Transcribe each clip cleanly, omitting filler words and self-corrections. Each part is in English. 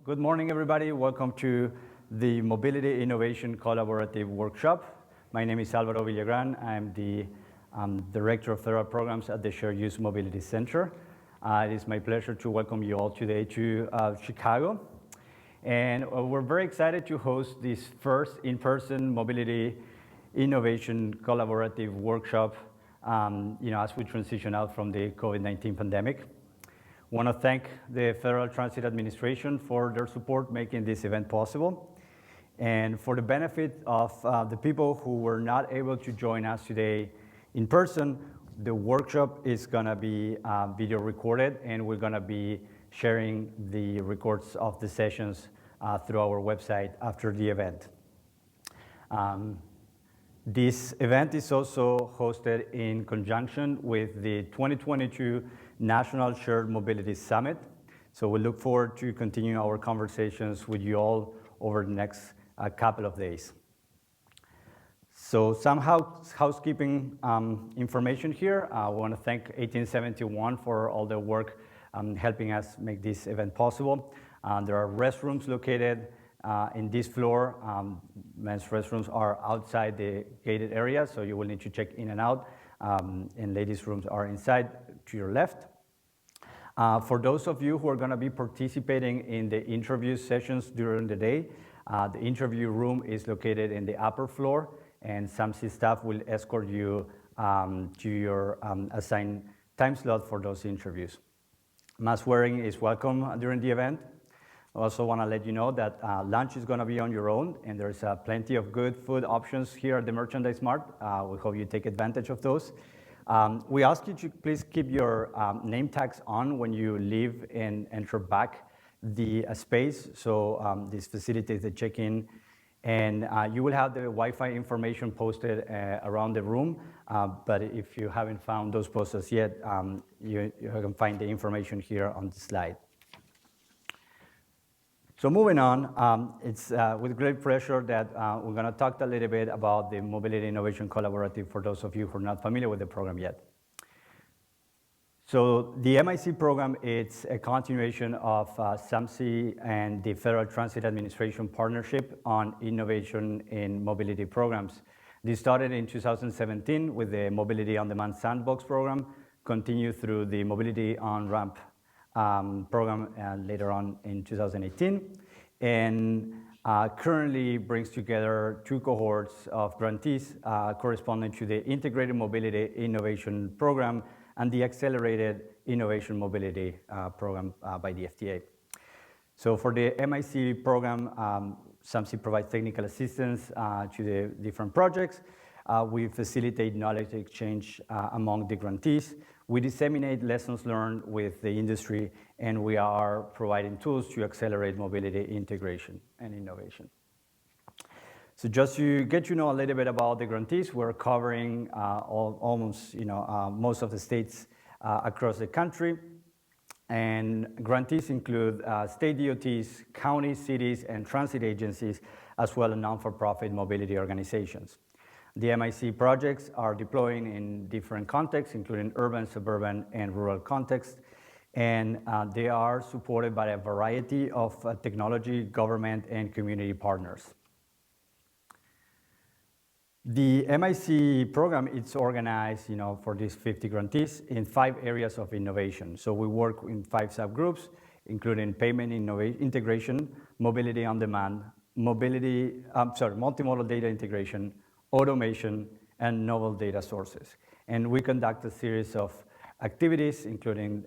Good morning, everybody. Welcome to the Mobility Innovation Collaborative Workshop. My name is Alvaro Villagran. I'm the Director of Federal Programs at the Shared Use Mobility Center. It is my pleasure to welcome you all today to Chicago. And we're very excited to host this first in-person Mobility Innovation Collaborative Workshop as we transition out from the COVID-19 pandemic. I want to thank the Federal Transit Administration for their support making this event possible. And for the benefit of the people who were not able to join us today in person, the workshop is going to be video recorded, and we're going to be sharing the records of the sessions through our website after the event. This event is also hosted in conjunction with the 2022 National Shared Mobility Summit. So we look forward to continuing our conversations with you all over the next couple of days. So some housekeeping information here. I want to thank 1871 for all the work helping us make this event possible. There are restrooms located in this floor. Men's restrooms are outside the gated area, so you will need to check in and out. And ladies' rooms are inside to your left. For those of you who are going to be participating in the interview sessions during the day, the interview room is located in the upper floor, and SUMC staff will escort you to your assigned time slot for those interviews. Mask wearing is welcome during the event. I also want to let you know that lunch is going to be on your own, and there's plenty of good food options here at the Merchandise Mart. We hope you take advantage of those. We ask you to please keep your name tags on when you leave and enter back the space, so this facilitates the check-in. And you will have the Wi-Fi information posted around the room, but if you haven't found those posters yet, you can find the information here on the slide. So moving on, it's with great pleasure that we're going to talk a little bit about the Mobility Innovation Collaborative for those of you who are not familiar with the program yet. So the MIC program, it's a continuation of SUMC and the Federal Transit Administration partnership on innovation in mobility programs. This started in 2017 with the Mobility on Demand Sandbox program, continued through the Mobility on Ramp program later on in 2018, and currently brings together two cohorts of grantees corresponding to the Integrated Mobility Innovation Program and the Accelerated Innovation Mobility Program by the FTA. So for the MIC program, SUMC provides technical assistance to the different projects. We facilitate knowledge exchange among the grantees. We disseminate lessons learned with the industry, and we are providing tools to accelerate mobility integration and innovation. So just to get you know a little bit about the grantees, we're covering almost most of the states across the country. And grantees include state DOTs, counties, cities, and transit agencies, as well as non-for-profit mobility organizations. The MIC projects are deploying in different contexts, including urban, suburban, and rural contexts, and they are supported by a variety of technology, government, and community partners. The MIC program is organized, for these 50 grantees in 5 areas of innovation. So we work in 5 subgroups, including payment integration, mobility on demand, multimodal data integration, automation, and novel data sources. And we conduct a series of activities, including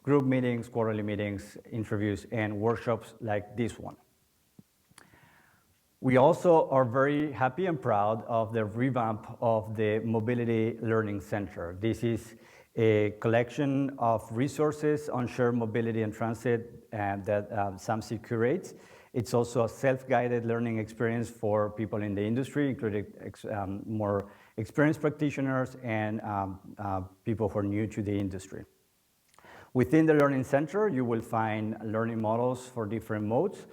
group meetings, quarterly meetings, interviews, and workshops like this one. We also are very happy and proud of the revamp of the Mobility Learning Center. This is a collection of resources on shared mobility and transit that SUMC curates. It's also a self-guided learning experience for people in the industry, including more experienced practitioners and people who are new to the industry. Within the Learning Center, you will find learning models for different modes,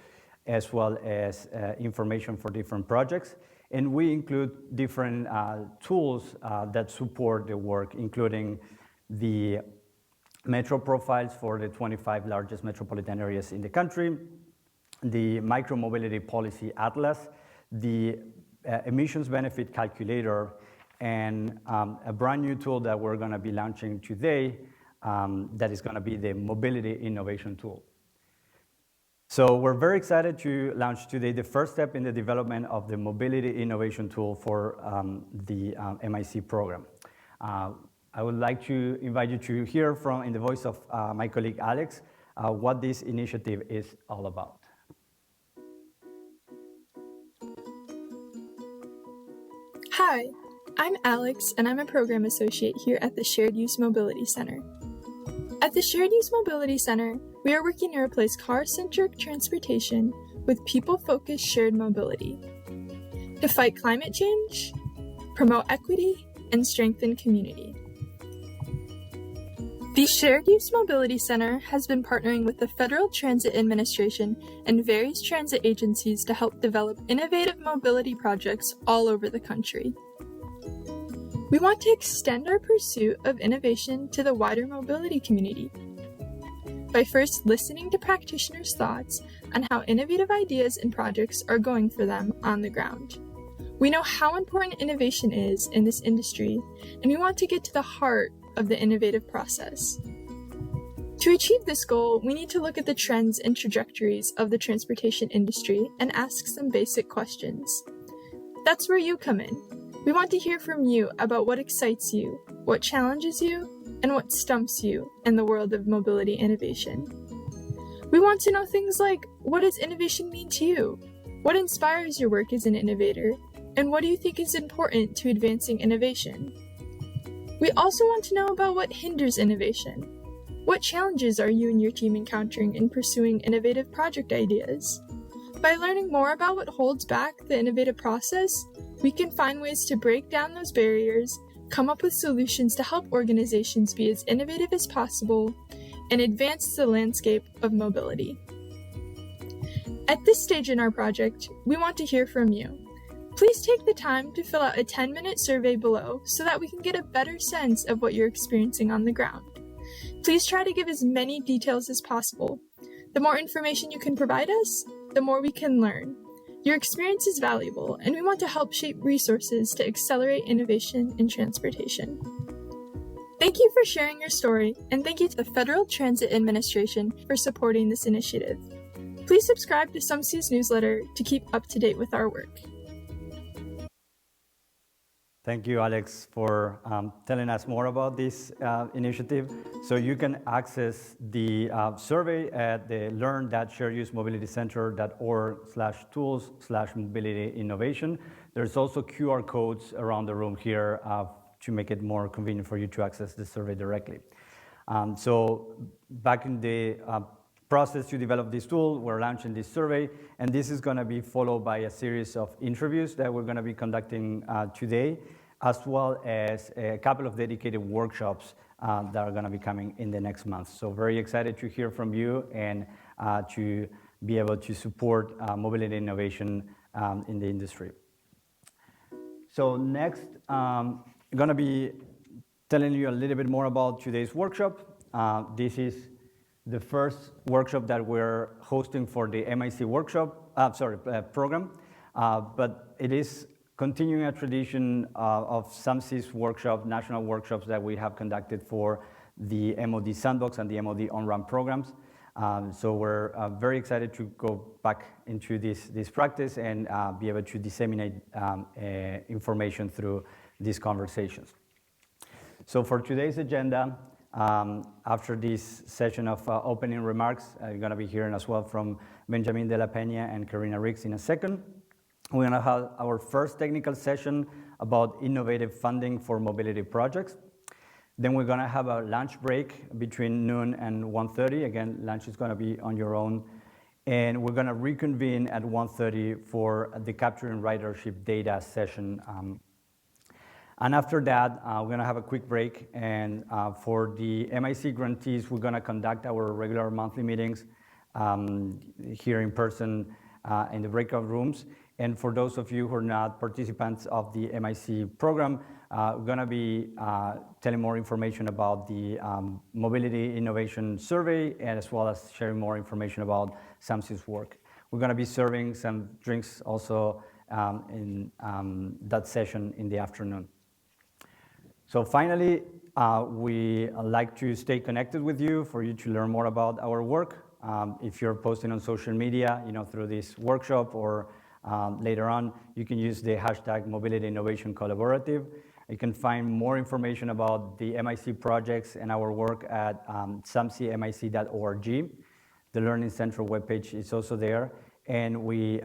as well as information for different projects. And we include different tools that support the work, including the metro profiles for the 25 largest metropolitan areas in the country, the micromobility policy atlas, the emissions benefit calculator, and a brand new tool that we're going to be launching today that is going to be the mobility innovation tool. So we're very excited to launch today the first step in the development of the mobility innovation tool for the MIC program. I would like to invite you to hear from, in the voice of my colleague Alex, what this initiative is all about. Hi, I'm Alex, and I'm a program associate here at the Shared Use Mobility Center. At the Shared Use Mobility Center, we are working to replace car-centric transportation with people-focused shared mobility to fight climate change, promote equity, and strengthen community. The Shared Use Mobility Center has been partnering with the Federal Transit Administration and various transit agencies to help develop innovative mobility projects all over the country. We want to extend our pursuit of innovation to the wider mobility community by first listening to practitioners' thoughts on how innovative ideas and projects are going for them on the ground. We know how important innovation is in this industry, and we want to get to the heart of the innovative process. To achieve this goal, we need to look at the trends and trajectories of the transportation industry and ask some basic questions. That's where you come in. We want to hear from you about what excites you, what challenges you, and what stumps you in the world of mobility innovation. We want to know things like, what does innovation mean to you? What inspires your work as an innovator? And what do you think is important to advancing innovation? We also want to know about what hinders innovation. What challenges are you and your team encountering in pursuing innovative project ideas? By learning more about what holds back the innovative process, we can find ways to break down those barriers, come up with solutions to help organizations be as innovative as possible, and advance the landscape of mobility. At this stage in our project, we want to hear from you. Please take the time to fill out a 10-minute survey below so that we can get a better sense of what you're experiencing on the ground. Please try to give as many details as possible. The more information you can provide us, the more we can learn. Your experience is valuable, and we want to help shape resources to accelerate innovation in transportation. Thank you for sharing your story, and thank you to the Federal Transit Administration for supporting this initiative. Please subscribe to SUMC's newsletter to keep up to date with our work. Thank you, Alex, for telling us more about this initiative. So you can access the survey at the learn.sharedusemobilitycenter.org/tools/mobility-innovation. There's also QR codes around the room here to make it more convenient for you to access the survey directly. So back in the process to develop this tool, we're launching this survey, and this is going to be followed by a series of interviews that we're going to be conducting today, as well as a couple of dedicated workshops that are going to be coming in the next month. So very excited to hear from you and to be able to support mobility innovation in the industry. So next, I'm going to be telling you a little bit more about today's workshop. This is the first workshop that we're hosting for the MIC program, but it is continuing a tradition of SUMC's national workshops that we have conducted for the MOD Sandbox and the MOD On-Ramp programs. So we're very excited to go back into this practice and be able to disseminate information through these conversations. So for today's agenda, after this session of opening remarks, you're going to be hearing as well from Benjamin de la Peña and Karina Riggs in a second. We're going to have our first technical session about innovative funding for mobility projects. Then we're going to have a lunch break between noon and 1:30. Again, lunch is going to be on your own. And we're going to reconvene at 1:30 for the capturing ridership data session. And after that, we're going to have a quick break. And for the MIC grantees, we're going to conduct our regular monthly meetings here in person in the breakout rooms. And for those of you who are not participants of the MIC program, we're going to be telling more information about the Mobility Innovation Survey, and as well as sharing more information about SUMC's work. We're going to be serving some drinks also in that session in the afternoon. So finally, we like to stay connected with you for you to learn more about our work. If you're posting on social media, through this workshop or later on, you can use the hashtag Mobility Innovation Collaborative. You can find more information about the MIC projects and our work at sumcmic.org. The Learning Central webpage is also there. And we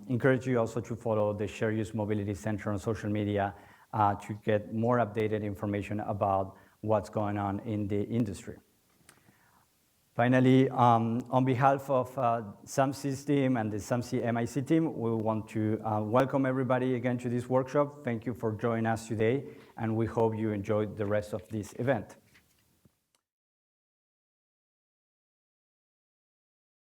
encourage you also to follow the Share Use Mobility Center on social media to get more updated information about what's going on in the industry. Finally, on behalf of SUMC's team and the SUMC MIC team, we want to welcome everybody again to this workshop. Thank you for joining us today, and we hope you enjoyed the rest of this event.